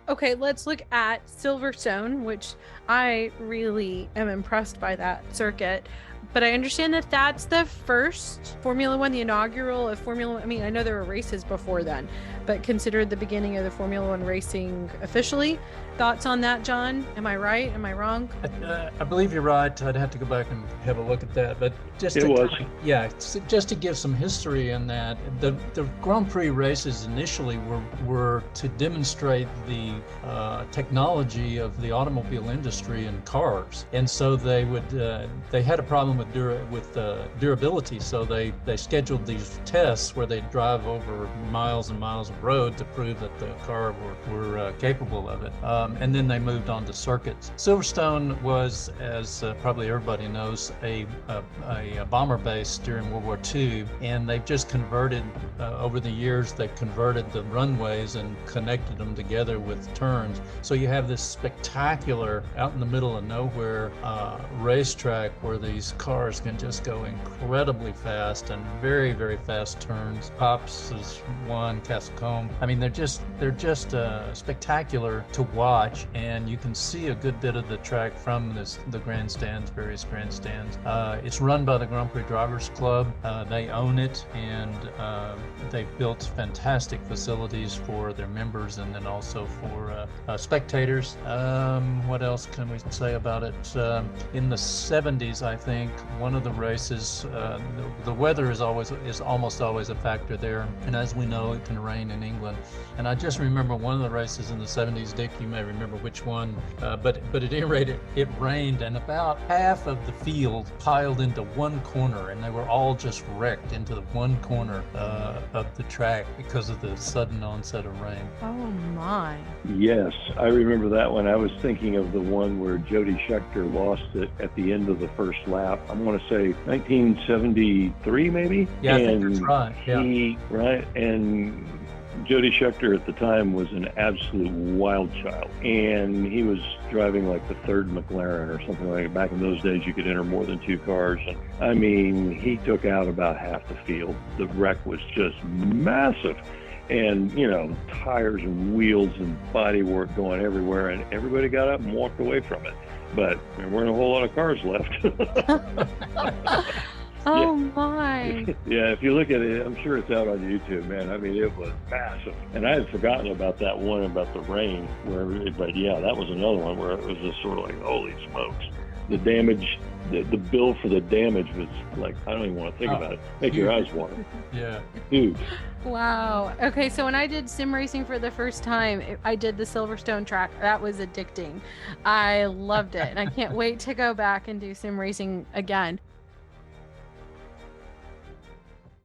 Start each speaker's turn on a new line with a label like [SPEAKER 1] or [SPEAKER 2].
[SPEAKER 1] Okay, let's look at Silverstone, which I really am impressed by that circuit. But I understand that that's the first Formula One, the inaugural of Formula One. I mean, I know there were races before then, but considered the beginning of the Formula One racing officially. Thoughts on that, John? Am I right? Am I wrong?
[SPEAKER 2] I believe you're right. I'd have to go back and have a look at that. But just
[SPEAKER 3] It
[SPEAKER 2] to
[SPEAKER 3] was.
[SPEAKER 2] just to give some history in that, the Grand Prix races initially were to demonstrate the technology of the automobile industry and cars, and so they had a problem with durability, so they scheduled these tests where they drive over miles and miles of road to prove that the car were capable of it. And then they moved on to circuits. Silverstone was, as probably everybody knows, a bomber base during World War II, and they've just converted, over the years, they've converted the runways and connected them together with turns. So you have this spectacular, out in the middle of nowhere, racetrack where these cars can just go incredibly fast and very, very fast turns. Pops is one, Cascombe. I mean, they're just spectacular to watch, and you can see a good bit of the track from the grandstands, various grandstands. It's run by the Grand Prix Drivers Club. They own it, and they've built fantastic facilities for their members and then also for spectators. What else can we say about it? In the 70s, I think, one of the races, the weather is almost always a factor there, and as we know, it can rain in England. And I just remember one of the races in the 70s, Dick, you may remember which one, but at any rate, it rained, and about half of the field piled into one corner, and they were all just wrecked into the one corner of the track because of the sudden onset of rain.
[SPEAKER 1] Oh my.
[SPEAKER 3] Yes, I remember that one. I was thinking of the one where Jody Scheckter lost it at the end of the first lap. I want to say 1973, maybe?
[SPEAKER 2] Yeah, I think that's right.
[SPEAKER 3] And Jody Scheckter at the time was an absolute wild child, and he was driving like the third McLaren or something like that. Back in those days, you could enter more than two cars, and I mean, he took out about half the field. The wreck was just massive, and tires and wheels and body work going everywhere, and everybody got up and walked away from it. But there weren't a whole lot of cars left.
[SPEAKER 1] Oh my.
[SPEAKER 3] Yeah, if you look at it, I'm sure it's out on YouTube, man. I mean, it was massive. And I had forgotten about that one about the rain, but yeah, that was another one where it was just sort of like, holy smokes. The damage, the bill for the damage was like, I don't even want to think about it. Make your eyes water.
[SPEAKER 2] Yeah.
[SPEAKER 3] Huge.
[SPEAKER 1] Wow. Okay, so when I did sim racing for the first time, I did the Silverstone track. That was addicting. I loved it, and I can't wait to go back and do sim racing again.